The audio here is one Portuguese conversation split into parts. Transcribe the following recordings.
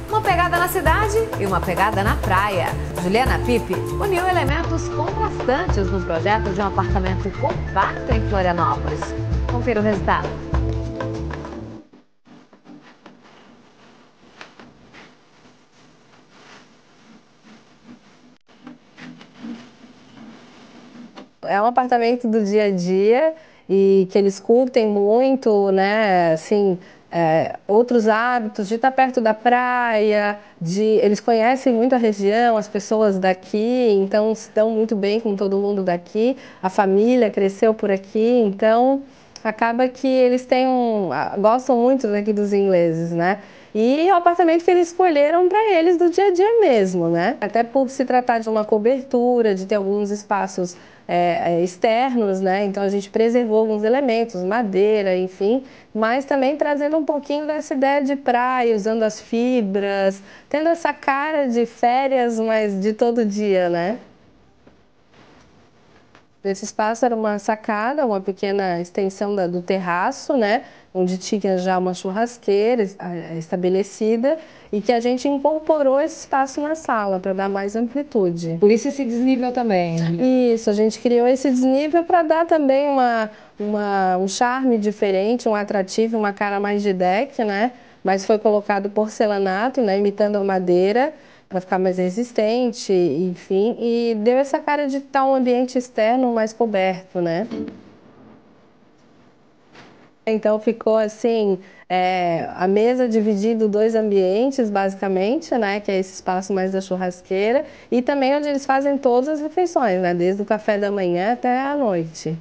Uma pegada na cidade e uma pegada na praia. Juliana Pipe uniu elementos contrastantes no projeto de um apartamento compacto em Florianópolis. Confira o resultado. É um apartamento do dia a dia e que eles curtem muito, né? Assim, outros hábitos de estar perto da praia, eles conhecem muito a região, as pessoas daqui, então se dão muito bem com todo mundo daqui. A família cresceu por aqui, então acaba que eles gostam muito daqui dos ingleses, né? E o apartamento que eles escolheram para eles do dia a dia mesmo, né? Até por se tratar de uma cobertura, de ter alguns espaços externos, né? Então a gente preservou alguns elementos, madeira, enfim, mas também trazendo um pouquinho dessa ideia de praia, usando as fibras, tendo essa cara de férias, mas de todo dia, né? Esse espaço era uma sacada, uma pequena extensão do terraço, né? Onde tinha já uma churrasqueira estabelecida e que a gente incorporou esse espaço na sala para dar mais amplitude. Por isso esse desnível também. Isso, a gente criou esse desnível para dar também um charme diferente, um atrativo, uma cara mais de deck, né? Mas foi colocado porcelanato, né? Imitando a madeira, para ficar mais resistente, enfim, e deu essa cara de estar um ambiente externo mais coberto, né? Então ficou assim, a mesa dividindo dois ambientes, basicamente, né? Que é esse espaço mais da churrasqueira e também onde eles fazem todas as refeições, né? Desde o café da manhã até a noite.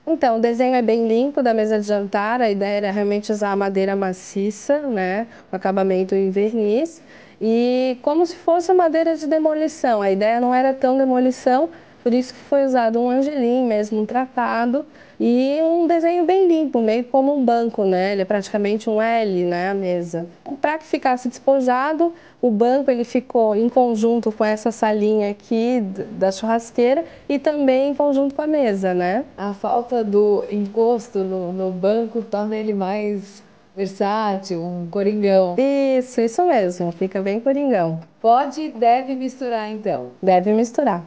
Então, o desenho é bem limpo da mesa de jantar, a ideia era realmente usar a madeira maciça, né? O acabamento em verniz e como se fosse madeira de demolição. A ideia não era tão demolição, por isso que foi usado um angelim mesmo, um tratado e um desenho bem limpo, meio como um banco, né? Ele é praticamente um L, né, a mesa. Para que ficasse despojado, o banco ele ficou em conjunto com essa salinha aqui da churrasqueira e também em conjunto com a mesa, né? A falta do encosto no banco torna ele mais versátil, um coringão. Isso mesmo, fica bem coringão. Pode e deve misturar então. Deve misturar.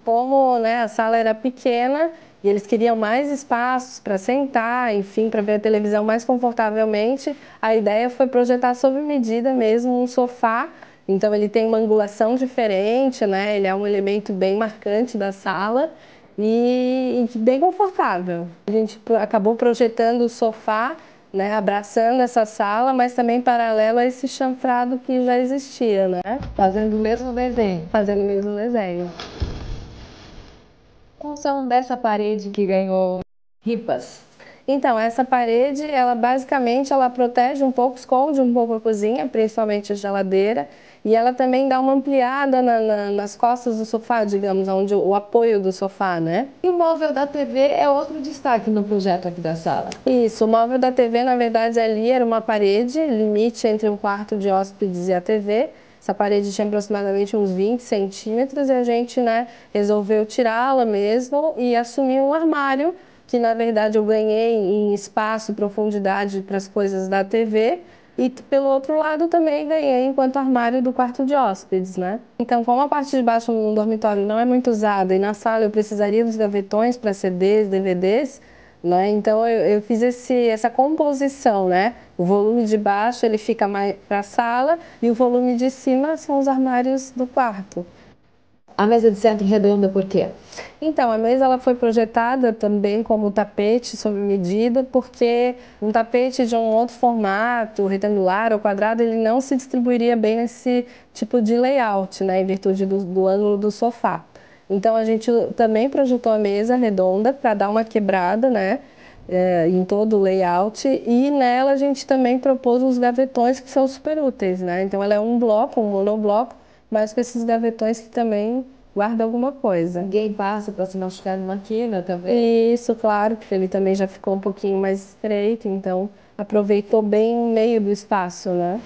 Como, né, a sala era pequena e eles queriam mais espaços para sentar, enfim, para ver a televisão mais confortavelmente, a ideia foi projetar sob medida mesmo um sofá. Então ele tem uma angulação diferente, né? Ele é um elemento bem marcante da sala e bem confortável. A gente acabou projetando o sofá, né, abraçando essa sala, mas também paralelo a esse chanfrado que já existia, né? Fazendo o mesmo desenho. Fazendo o mesmo desenho. Função dessa parede que ganhou ripas. Então, essa parede, ela basicamente protege um pouco, esconde um pouco a cozinha, principalmente a geladeira, e ela também dá uma ampliada nas costas do sofá, digamos, onde o apoio do sofá, né? E o móvel da TV é outro destaque no projeto aqui da sala. Isso, o móvel da TV, na verdade, ali era uma parede, limite entre um quarto de hóspedes e a TV. Essa parede tinha aproximadamente uns 20 centímetros e a gente, né, resolveu tirá-la mesmo e assumir um armário, que na verdade eu ganhei em espaço e profundidade para as coisas da TV e pelo outro lado também ganhei enquanto armário do quarto de hóspedes, né? Então, como a parte de baixo no dormitório não é muito usada e na sala eu precisaria dos gavetões para CDs, DVDs, né? Então eu fiz essa composição, né? O volume de baixo ele fica mais para a sala e o volume de cima são os armários do quarto. A mesa de centro redonda por quê? Então, a mesa ela foi projetada também como tapete sob medida, porque um tapete de um outro formato, retangular ou quadrado, ele não se distribuiria bem nesse tipo de layout, né? Em virtude do ângulo do sofá. Então, a gente também projetou a mesa redonda para dar uma quebrada, né? Em todo o layout, e nela a gente também propôs os gavetões que são super úteis, né? Então ela é um bloco, um monobloco, mas com esses gavetões que também guardam alguma coisa. Ninguém passa para se machucar numa quina também. Isso, claro, porque ele também já ficou um pouquinho mais estreito, então aproveitou bem o meio do espaço, né?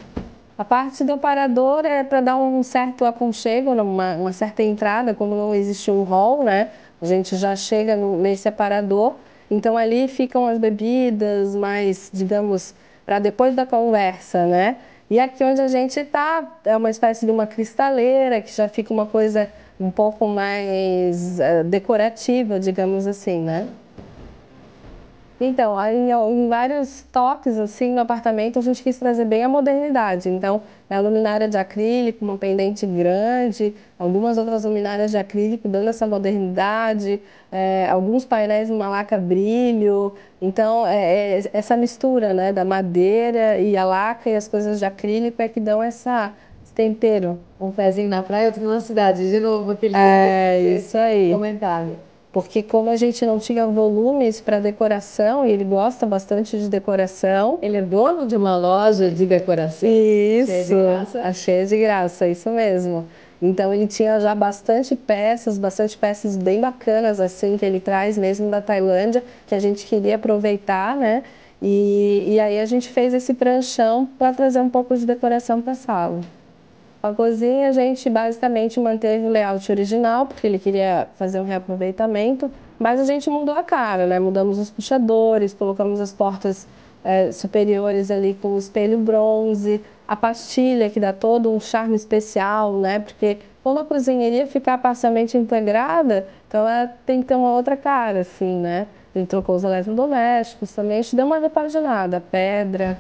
A parte do aparador é para dar um certo aconchego, uma certa entrada, como não existe um hall, né? A gente já chega nesse aparador Então ali ficam as bebidas mais, digamos, para depois da conversa, né? E aqui onde a gente está é uma espécie de uma cristaleira, que já fica uma coisa um pouco mais decorativa, digamos assim, né? Então, em vários toques assim no apartamento, a gente quis trazer bem a modernidade. Então, é a luminária de acrílico, uma pendente grande, algumas outras luminárias de acrílico dando essa modernidade, alguns painéis numa laca brilho. Então, essa mistura, né, da madeira e a laca e as coisas de acrílico é que dão esse tempero. Um pezinho na praia, outro na cidade. De novo, aquele Isso aí. comentário. Porque como a gente não tinha volumes para decoração, e ele gosta bastante de decoração. Ele é dono de uma loja de decoração. Isso, cheia de graça. cheia de graça, isso mesmo. Então ele tinha já bastante peças bem bacanas, assim, que ele traz mesmo da Tailândia, que a gente queria aproveitar, né? E aí a gente fez esse pranchão para trazer um pouco de decoração para a sala. A cozinha a gente basicamente manteve o layout original, porque ele queria fazer um reaproveitamento, mas a gente mudou a cara, né? Mudamos os puxadores, colocamos as portas superiores ali com o espelho bronze, a pastilha que dá todo um charme especial, né? Porque como a cozinha iria ficar parcialmente integrada, então ela tem que ter uma outra cara, assim, né? A gente trocou os eletrodomésticos também, a gente deu uma repaginada, pedra.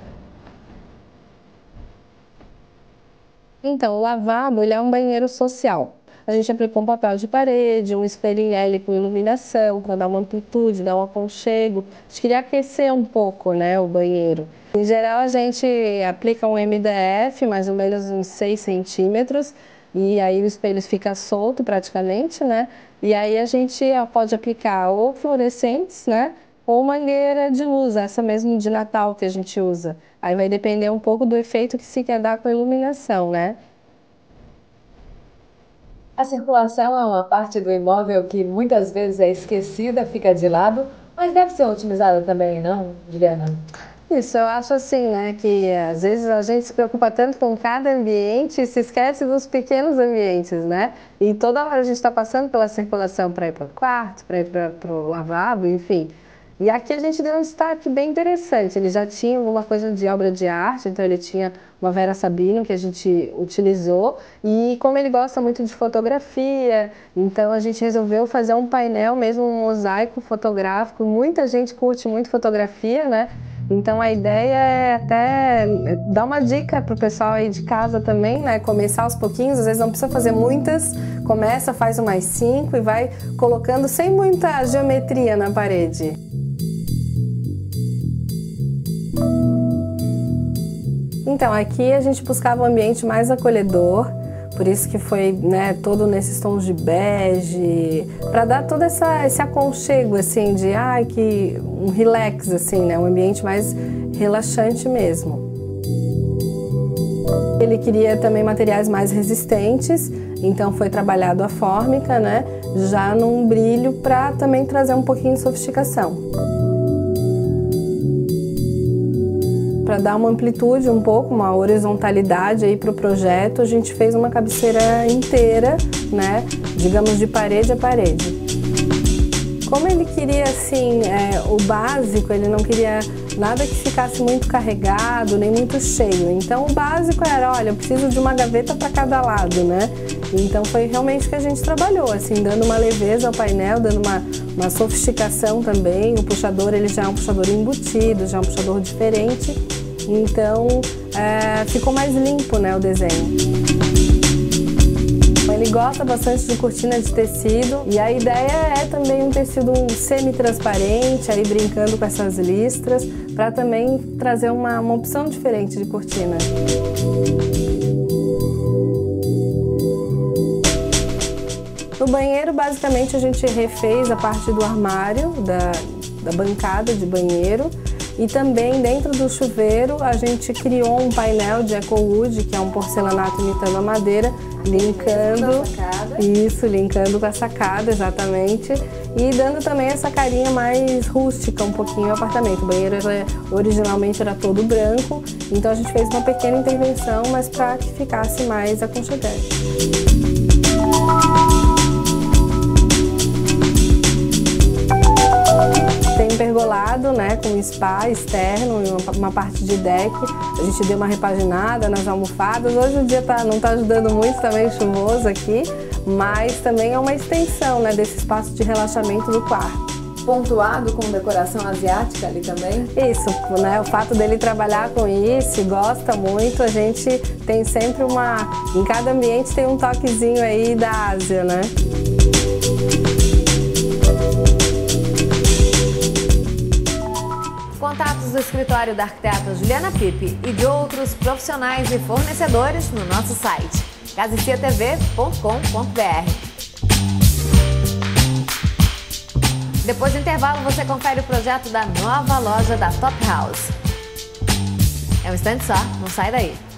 Então, o lavabo ele é um banheiro social. A gente aplicou um papel de parede, um espelho em L com iluminação, para dar uma amplitude, dar um aconchego. A gente queria aquecer um pouco, né, o banheiro. Em geral, a gente aplica um MDF, mais ou menos uns 6 centímetros, e aí o espelho fica solto praticamente, né? E aí a gente pode aplicar ou fluorescentes, né? Ou mangueira de luz, essa mesmo de Natal que a gente usa. Aí vai depender um pouco do efeito que se quer dar com a iluminação, né? A circulação é uma parte do imóvel que muitas vezes é esquecida, fica de lado, mas deve ser otimizada também, não, Juliana? Isso, eu acho assim, né, que às vezes a gente se preocupa tanto com cada ambiente e se esquece dos pequenos ambientes, né? E toda hora a gente está passando pela circulação para ir para o quarto, para ir para o lavabo, enfim. E aqui a gente deu um destaque bem interessante. Ele já tinha alguma coisa de obra de arte, então ele tinha uma Vera Sabino que a gente utilizou. E como ele gosta muito de fotografia, então a gente resolveu fazer um painel, mesmo um mosaico fotográfico. Muita gente curte muito fotografia, né? Então a ideia é até dar uma dica para o pessoal aí de casa também, né? Começar aos pouquinhos, às vezes não precisa fazer muitas, começa, faz umas 5 e vai colocando sem muita geometria na parede. Então, aqui a gente buscava um ambiente mais acolhedor, por isso que foi, né, todo nesses tons de bege, para dar todo esse aconchego, assim, de que um relax, assim, né, um ambiente mais relaxante mesmo. Ele queria também materiais mais resistentes, então foi trabalhado a fórmica, né, já num brilho para também trazer um pouquinho de sofisticação. Para dar uma amplitude um pouco, uma horizontalidade aí para o projeto, a gente fez uma cabeceira inteira, né, digamos de parede a parede. Como ele queria assim, o básico, ele não queria nada que ficasse muito carregado, nem muito cheio. Então o básico era, olha, eu preciso de uma gaveta para cada lado, né? Então foi realmente o que a gente trabalhou, assim, dando uma leveza ao painel, dando uma sofisticação também. O puxador, ele já é um puxador embutido, já é um puxador diferente. Então ficou mais limpo, né, o desenho. Ele gosta bastante de cortina de tecido e a ideia é também um tecido semi-transparente, aí brincando com essas listras, para também trazer uma opção diferente de cortina. No banheiro, basicamente, a gente refez a parte do armário, da bancada de banheiro. E também dentro do chuveiro a gente criou um painel de EcoWood, que é um porcelanato imitando a madeira, linkando com a sacada, exatamente, e dando também essa carinha mais rústica um pouquinho ao apartamento. O banheiro originalmente era todo branco, então a gente fez uma pequena intervenção, mas para que ficasse mais aconchegante. Tem lado, né, com um spa externo e uma parte de deck. A gente deu uma repaginada nas almofadas. Hoje o dia não está ajudando muito, tá meio chuvoso aqui, mas também é uma extensão, né, desse espaço de relaxamento do quarto. Pontuado com decoração asiática ali também? Isso, né? O fato dele trabalhar com isso, gosta muito, a gente tem sempre em cada ambiente tem um toquezinho aí da Ásia, né? Contatos do escritório da arquiteta Juliana Pipe e de outros profissionais e fornecedores no nosso site casiciatv.com.br. Depois do intervalo, você confere o projeto da nova loja da Top House. É um instante só, não sai daí.